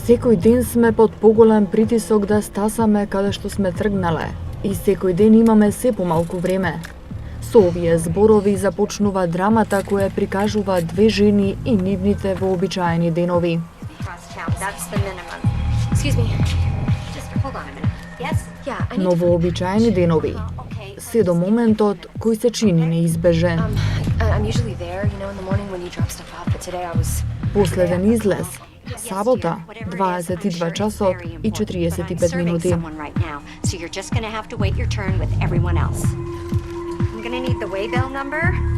Секој ден сме под поголем притисок да стасаме каде што сме тргнале и секој ден имаме се помалку време. Со овие зборови започнува драмата која прикажува две жени и нивните вообичаени денови. Но вообичаени денови, се до моментот кој се чини неизбежен. Последен излез, сабота, 22 часот и 45 минути. I'm gonna need the way bill number.